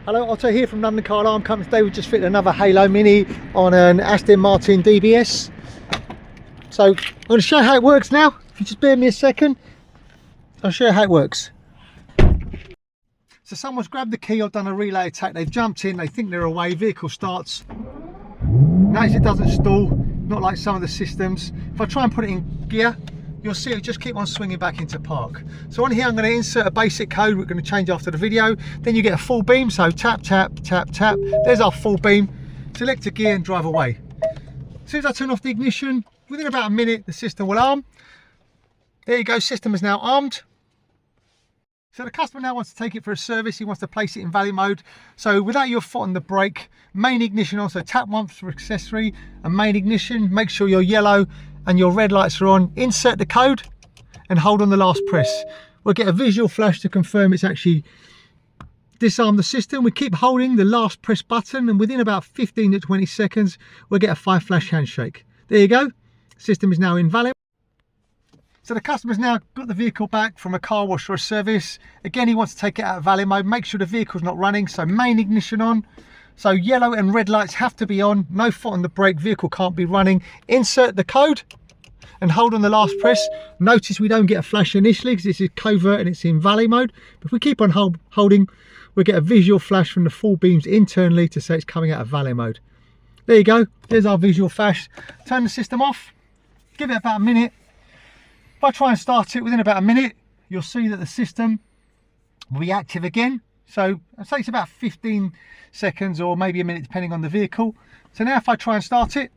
Hello, Otto here from London Car Alarm Company. Today we've just fitted another Halo Mini on an Aston Martin DBS. So I'm going to show you how it works now. If you just bear me a second, I'll show you how it works. So someone's grabbed the key or done a relay attack. They've jumped in, they think they're away, vehicle starts. Notice it doesn't stall, not like some of the systems. If I try and put it in gear, you'll see it just keep on swinging back into park. So on here I'm going to insert a basic code we're going to change after the video. Then you get a full beam, so tap, tap, tap, tap. There's our full beam. Select a gear and drive away. As soon as I turn off the ignition, within about a minute the system will arm. There you go, system is now armed. So the customer now wants to take it for a service, he wants to place it in value mode. So without your foot on the brake, main ignition on, so tap once for accessory and main ignition, make sure your yellow and your red lights are on, insert the code and hold on the last press. We'll get a visual flash to confirm it's actually disarmed the system. We keep holding the last press button and within about 15 to 20 seconds, we'll get a 5 flash handshake. There you go, system is now invalid. So the customer's now got the vehicle back from a car wash or a service. Again, he wants to take it out of value mode, make sure the vehicle's not running, so main ignition on. So yellow and red lights have to be on, no foot on the brake, vehicle can't be running. Insert the code and hold on the last press. Notice we don't get a flash initially because this is covert and it's in value mode. But if we keep on holding, we'll get a visual flash from the full beams internally to say it's coming out of value mode. There you go, there's our visual flash. Turn the system off, give it about a minute. If I try and start it within about a minute, you'll see that the system will be active again. So I'd say it's about 15 seconds or maybe a minute depending on the vehicle. So now if I try and start it,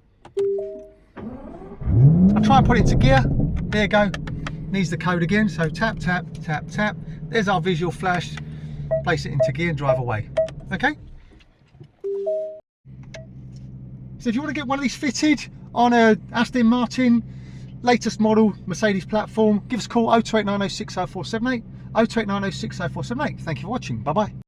I'll try and put it into gear. There you go, needs the code again. So tap, tap, tap, tap. There's our visual flash. Place it into gear and drive away. Okay? So if you want to get one of these fitted on a Aston Martin latest model Mercedes platform, give us a call 02890 60478, 02890 60478. Thank you for watching. Bye bye.